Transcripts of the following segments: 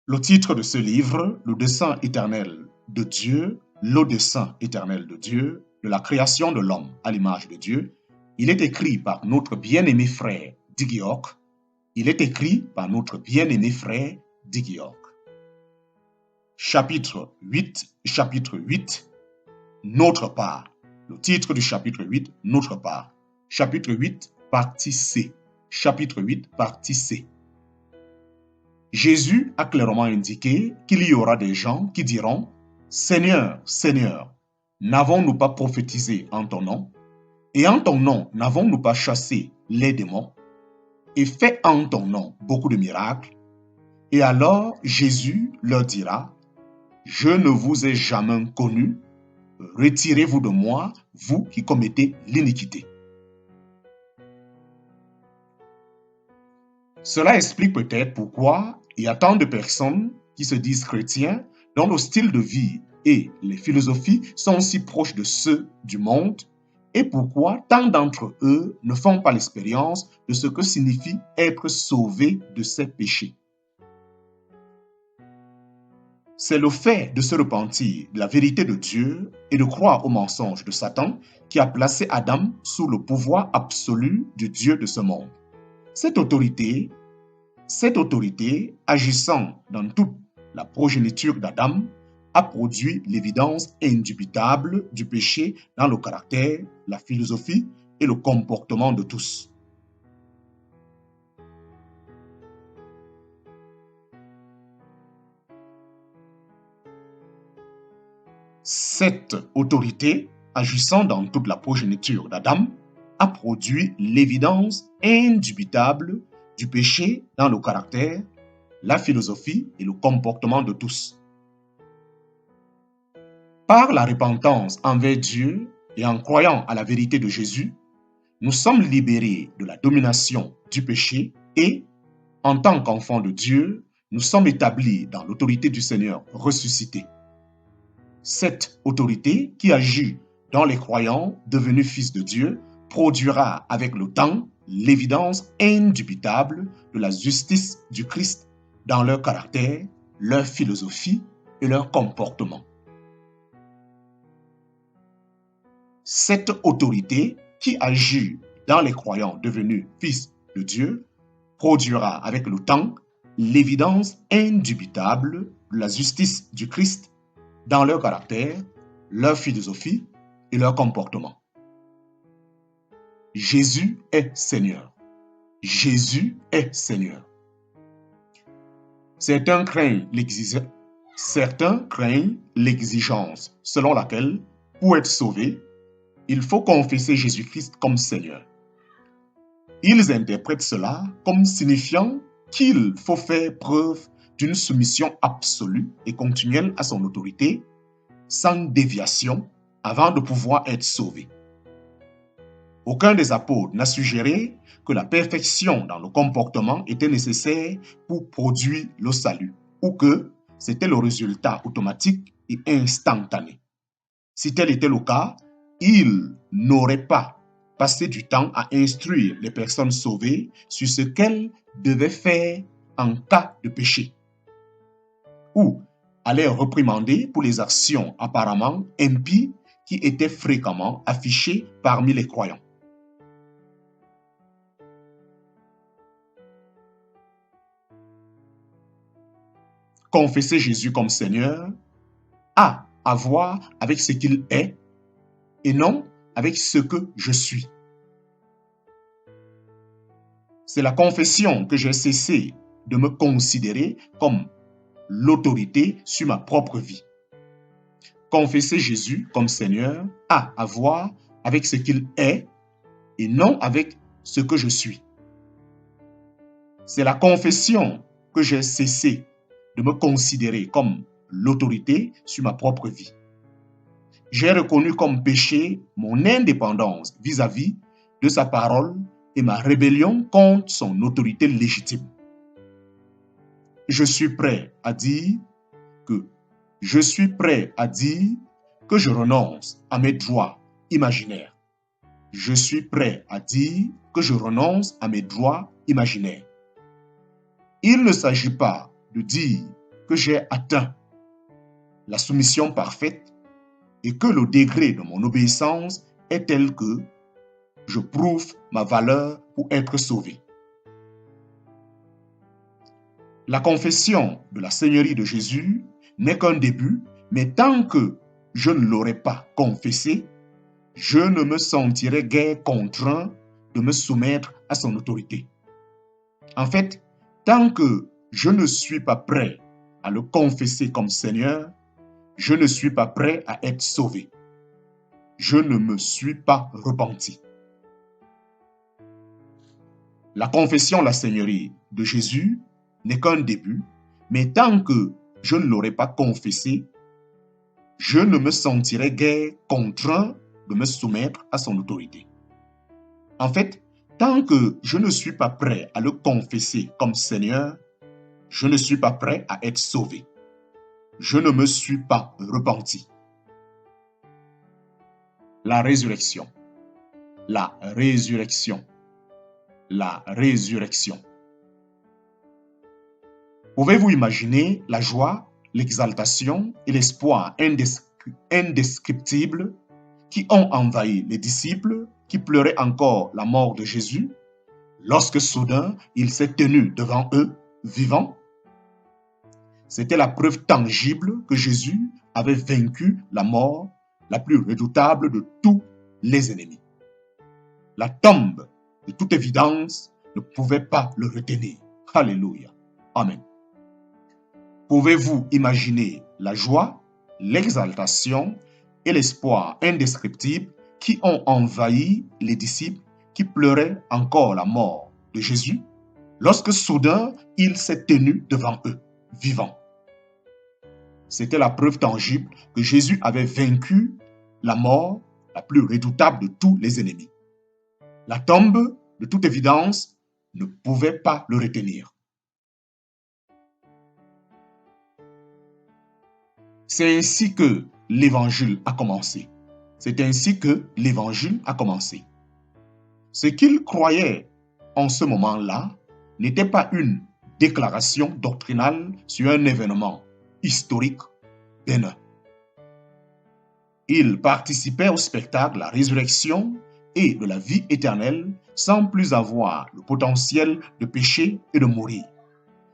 Le titre de ce livre, Le dessein éternel de Dieu, le dessein éternel de Dieu, de la création de l'homme à l'image de Dieu, il est écrit par notre bien-aimé frère Digiok. Il est écrit par notre bien-aimé frère Digiok. Chapitre 8, notre part. Le titre du chapitre 8, notre part. Chapitre 8, partie C. Chapitre 8, partie C. Jésus a clairement indiqué qu'il y aura des gens qui diront « Seigneur, Seigneur, n'avons-nous pas prophétisé en ton nom? Et en ton nom, n'avons-nous pas chassé les démons? Et fait en ton nom beaucoup de miracles? » Et alors Jésus leur dira « Je ne vous ai jamais connu, retirez-vous de moi, vous qui commettez l'iniquité. » Cela explique peut-être pourquoi il y a tant de personnes qui se disent chrétiens dont le style de vie et les philosophies sont si proches de ceux du monde et pourquoi tant d'entre eux ne font pas l'expérience de ce que signifie être sauvé de ses péchés. C'est le fait de se repentir de la vérité de Dieu et de croire au mensonge de Satan qui a placé Adam sous le pouvoir absolu du Dieu de ce monde. Cette autorité, agissant dans toute la progéniture d'Adam, a produit l'évidence indubitable du péché dans le caractère, la philosophie et le comportement de tous. Cette autorité, agissant dans toute la progéniture d'Adam, a produit l'évidence indubitable du péché dans le caractère, la philosophie et le comportement de tous. Par la repentance envers Dieu et en croyant à la vérité de Jésus, nous sommes libérés de la domination du péché et, en tant qu'enfants de Dieu, nous sommes établis dans l'autorité du Seigneur ressuscité. Cette autorité qui agit dans les croyants devenus fils de Dieu produira avec le temps l'évidence indubitable de la justice du Christ dans leur caractère, leur philosophie et leur comportement. Cette autorité qui agit dans les croyants devenus fils de Dieu produira avec le temps l'évidence indubitable de la justice du Christ dans leur caractère, leur philosophie et leur comportement. Jésus est Seigneur. Jésus est Seigneur. Certains craignent l'exigence selon laquelle, pour être sauvé, il faut confesser Jésus-Christ comme Seigneur. Ils interprètent cela comme signifiant qu'il faut faire preuve d'une soumission absolue et continuelle à son autorité, sans déviation, avant de pouvoir être sauvé. Aucun des apôtres n'a suggéré que la perfection dans le comportement était nécessaire pour produire le salut, ou que c'était le résultat automatique et instantané. Si tel était le cas, ils n'auraient pas passé du temps à instruire les personnes sauvées sur ce qu'elles devaient faire en cas de péché, ou à les réprimander pour les actions apparemment impies qui étaient fréquemment affichées parmi les croyants. Confesser Jésus comme Seigneur a à voir avec ce qu'il est et non avec ce que je suis. C'est la confession que j'ai cessé de me considérer comme l'autorité sur ma propre vie. Confesser Jésus comme Seigneur a à voir avec ce qu'il est et non avec ce que je suis. C'est la confession que j'ai cessé de me considérer comme l'autorité sur ma propre vie. J'ai reconnu comme péché mon indépendance vis-à-vis de sa parole et ma rébellion contre son autorité légitime. Je suis prêt à dire que je renonce à mes droits imaginaires. Je suis prêt à dire que je renonce à mes droits imaginaires. Il ne s'agit pas de dire que j'ai atteint la soumission parfaite et que le degré de mon obéissance est tel que je prouve ma valeur pour être sauvé. La confession de la Seigneurie de Jésus n'est qu'un début, mais tant que je ne l'aurai pas confessé, je ne me sentirai guère contraint de me soumettre à son autorité. En fait, tant que je ne suis pas prêt à le confesser comme Seigneur, je ne suis pas prêt à être sauvé. Je ne me suis pas repenti. La confession de la Seigneurie de Jésus n'est qu'un début, mais tant que je ne l'aurai pas confessé, je ne me sentirai guère contraint de me soumettre à son autorité. En fait, tant que je ne suis pas prêt à le confesser comme Seigneur, je ne suis pas prêt à être sauvé. Je ne me suis pas repenti. La résurrection. La résurrection. La résurrection. Pouvez-vous imaginer la joie, l'exaltation et l'espoir indescriptibles qui ont envahi les disciples qui pleuraient encore la mort de Jésus lorsque soudain il s'est tenu devant eux, vivant? C'était la preuve tangible que Jésus avait vaincu la mort la plus redoutable de tous les ennemis. La tombe, de toute évidence, ne pouvait pas le retenir. Alléluia. Amen. Pouvez-vous imaginer la joie, l'exaltation et l'espoir indescriptible qui ont envahi les disciples qui pleuraient encore la mort de Jésus lorsque soudain il s'est tenu devant eux, vivant? C'était la preuve tangible que Jésus avait vaincu la mort la plus redoutable de tous les ennemis. La tombe, de toute évidence, ne pouvait pas le retenir. C'est ainsi que l'évangile a commencé. C'est ainsi que l'évangile a commencé. Ce qu'il croyait en ce moment-là n'était pas une déclaration doctrinale sur un événement historique bénin. Il participait au spectacle de la résurrection et de la vie éternelle sans plus avoir le potentiel de pécher et de mourir.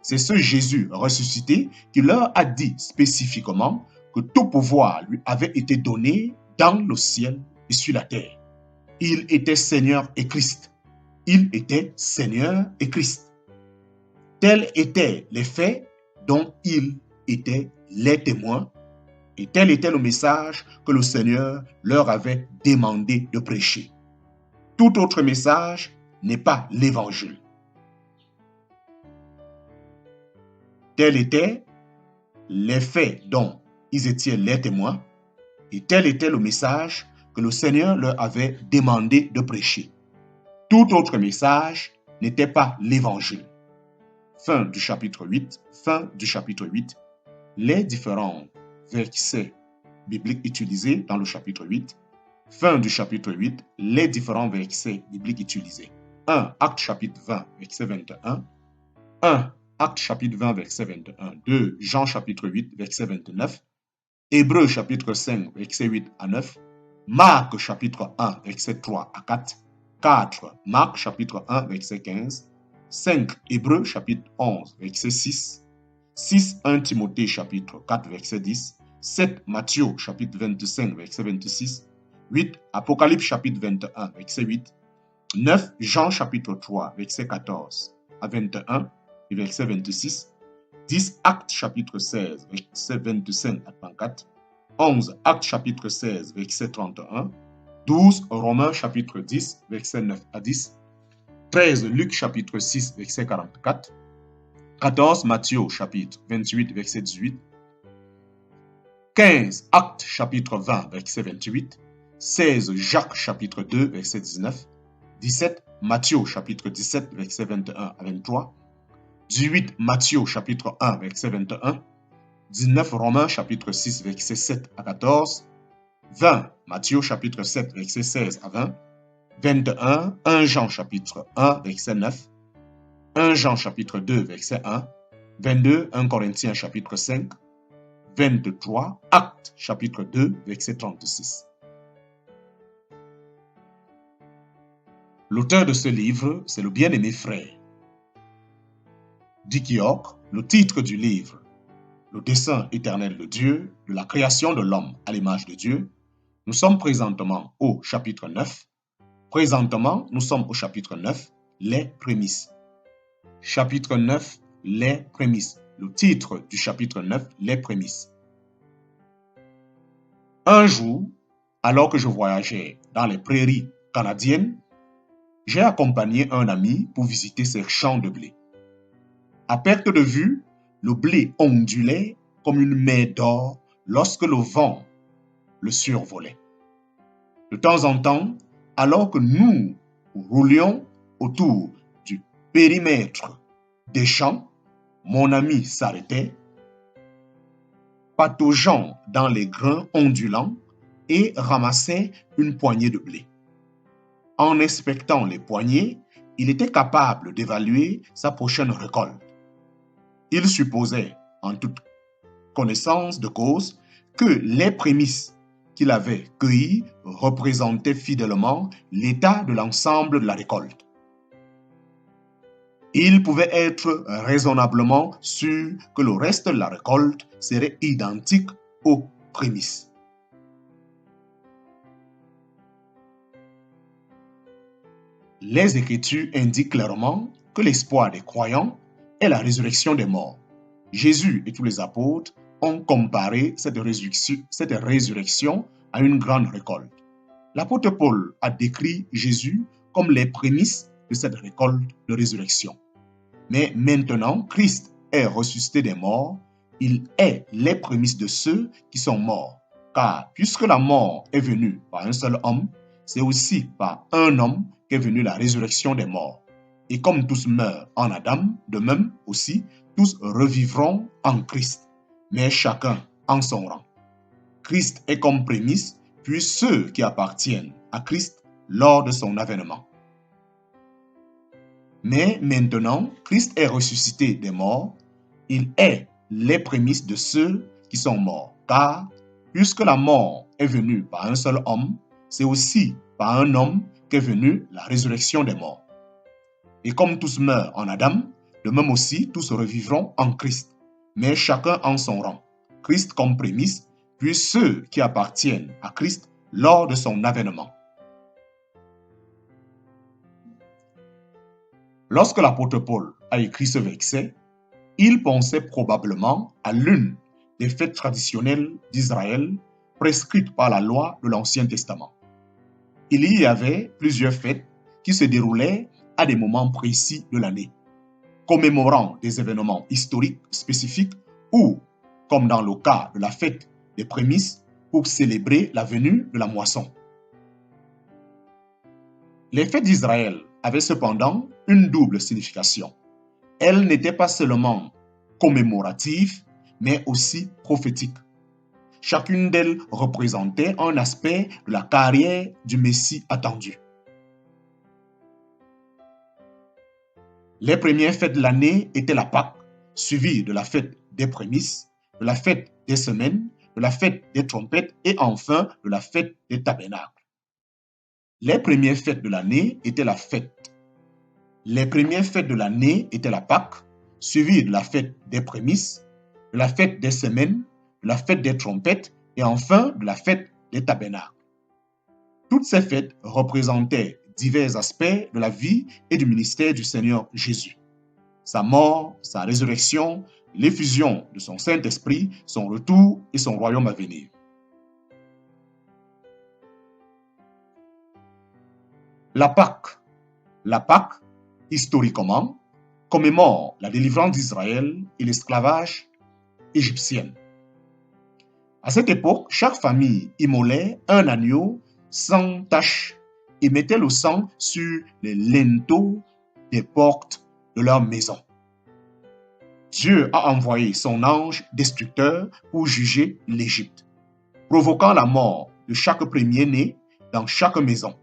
C'est ce Jésus ressuscité qui leur a dit spécifiquement que tout pouvoir lui avait été donné dans le ciel et sur la terre. Il était Seigneur et Christ. Il était Seigneur et Christ. Tels étaient les faits dont il était les témoins et tel était le message que le Seigneur leur avait demandé de prêcher. Tout autre message n'est pas l'évangile. Tels étaient les faits dont ils étaient les témoins et tel était le message que le Seigneur leur avait demandé de prêcher. Tout autre message n'était pas l'évangile. Fin du chapitre 8, fin du chapitre 8. Les différents versets bibliques utilisés dans le chapitre 8. Fin du chapitre 8, les différents versets bibliques utilisés. 1. Acte chapitre 20, verset 21. 1. Acte chapitre 20, verset 21. 2. Jean chapitre 8, verset 29. Hébreux chapitre 5, verset 8 à 9. Marc chapitre 1, verset 3 à 4. 4. Marc chapitre 1, verset 15. 5. Hébreux chapitre 11, verset 6. 6. 1 Timothée chapitre 4, verset 10. 7. Matthieu chapitre 25, verset 26. 8. Apocalypse chapitre 21, verset 8. 9. Jean chapitre 3, verset 14 à 21 et verset 26. 10. Actes chapitre 16, verset 25 à 34. 11. Actes chapitre 16, verset 31. 12. Romains chapitre 10, verset 9 à 10. 13. Luc chapitre 6, verset 44. 14. Matthieu chapitre 28, verset 18. 15. Actes chapitre 20, verset 28. 16. Jacques chapitre 2, verset 19. 17. Matthieu chapitre 17, verset 21 à 23. 18. Matthieu chapitre 1, verset 21. 19. Romains chapitre 6, verset 7 à 14. 20. Matthieu chapitre 7, verset 16 à 20. 21. 1 Jean chapitre 1, verset 9. 1 Jean chapitre 2, verset 1. 22, 1 Corinthiens chapitre 5, 23, Actes chapitre 2, verset 36. L'auteur de ce livre, c'est le bien-aimé frère Dick York. Le titre du livre, Le dessein éternel de Dieu, de la création de l'homme à l'image de Dieu. Nous sommes présentement au chapitre 9. Présentement, nous sommes au chapitre 9, les prémices. Chapitre 9, les prémices. Le titre du chapitre 9, les prémices. Un jour, alors que je voyageais dans les prairies canadiennes, j'ai accompagné un ami pour visiter ses champs de blé. À perte de vue, le blé ondulait comme une mer d'or lorsque le vent le survolait. De temps en temps, alors que nous roulions autour du périmètre des champs, mon ami s'arrêtait, pataugeant dans les grains ondulants et ramassait une poignée de blé. En inspectant les poignées, il était capable d'évaluer sa prochaine récolte. Il supposait, en toute connaissance de cause, que les prémices qu'il avait cueillies représentaient fidèlement l'état de l'ensemble de la récolte. Il pouvait être raisonnablement sûr que le reste de la récolte serait identique aux prémices. Les Écritures indiquent clairement que l'espoir des croyants est la résurrection des morts. Jésus et tous les apôtres ont comparé cette résurrection à une grande récolte. L'apôtre Paul a décrit Jésus comme les prémices de cette récolte de résurrection. Mais maintenant, Christ est ressuscité des morts, il est les prémices de ceux qui sont morts. Car puisque la mort est venue par un seul homme, c'est aussi par un homme qu'est venue la résurrection des morts. Et comme tous meurent en Adam, de même aussi, tous revivront en Christ, mais chacun en son rang. Christ est comme prémisse, puis ceux qui appartiennent à Christ lors de son avènement. Mais maintenant, Christ est ressuscité des morts, il est les prémices de ceux qui sont morts. Car, puisque la mort est venue par un seul homme, c'est aussi par un homme qu'est venue la résurrection des morts. Et comme tous meurent en Adam, de même aussi tous revivront en Christ, mais chacun en son rang. Christ comme prémisse, puis ceux qui appartiennent à Christ lors de son avènement. Lorsque l'apôtre Paul a écrit ce verset, il pensait probablement à l'une des fêtes traditionnelles d'Israël prescrites par la loi de l'Ancien Testament. Il y avait plusieurs fêtes qui se déroulaient à des moments précis de l'année, commémorant des événements historiques spécifiques ou, comme dans le cas de la fête des prémices, pour célébrer la venue de la moisson. Les fêtes d'Israël avaient cependant une double signification. Elles n'étaient pas seulement commémoratives, mais aussi prophétiques. Chacune d'elles représentait un aspect de la carrière du Messie attendu. Les premières fêtes de l'année étaient la Pâque, suivie de la fête des prémices, de la fête des semaines, de la fête des trompettes et enfin de la fête des tabernacles. Les premières fêtes de l'année étaient la Pâque, suivie de la fête des prémices, de la fête des semaines, de la fête des trompettes et enfin de la fête des tabernacles. Toutes ces fêtes représentaient divers aspects de la vie et du ministère du Seigneur Jésus. Sa mort, sa résurrection, l'effusion de son Saint-Esprit, son retour et son royaume à venir. La Pâque, historiquement, commémore la délivrance d'Israël et l'esclavage égyptien. À cette époque, chaque famille immolait un agneau sans tache et mettait le sang sur les linteaux des portes de leur maison. Dieu a envoyé son ange destructeur pour juger l'Égypte, provoquant la mort de chaque premier-né dans chaque maison.